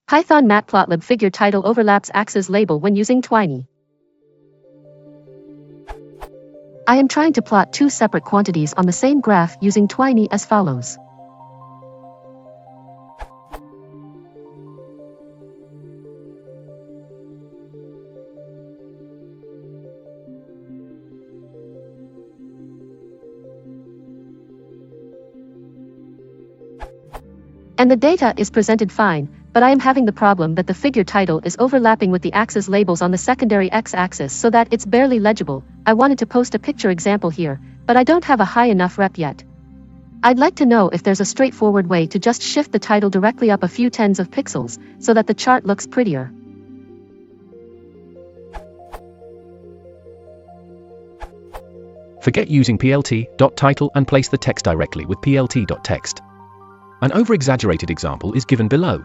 Python Matplotlib figure title overlaps axis label when using Twiny. I am trying to plot two separate quantities on the same graph using Twiny as follows. And the data is presented fine, but I am having the problem that the figure title is overlapping with the axis labels on the secondary x-axis so that it's barely legible. I wanted to post a picture example here, but I don't have a high enough rep yet. I'd like to know if there's a straightforward way to just shift the title directly up a few tens of pixels, so that the chart looks prettier. Forget using plt.title and place the text directly with plt.text. An over-exaggerated example is given below.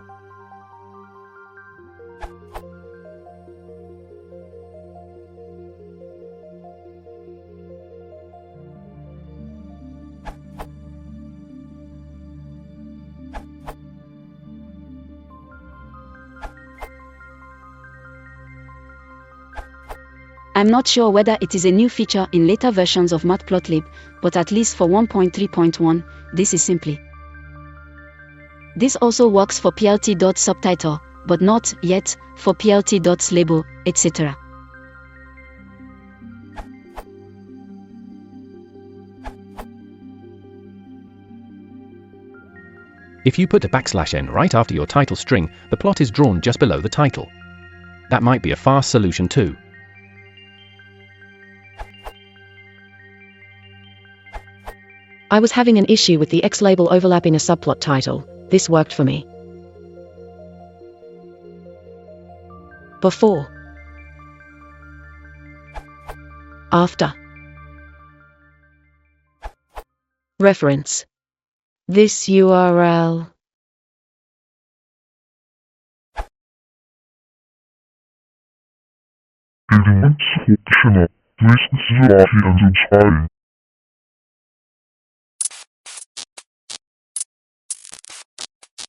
I'm not sure whether it is a new feature in later versions of Matplotlib, but at least for 1.3.1, this is simply. This also works for plt.subtitle, but not yet for plt.label, etc. If you put a \n right after your title string, the plot is drawn just below the title. That might be a fast solution too. I was having an issue with the X label overlapping a subplot title. This worked for me. Before. After. Reference. This URL. Elements optional. Listen to the entscheiden.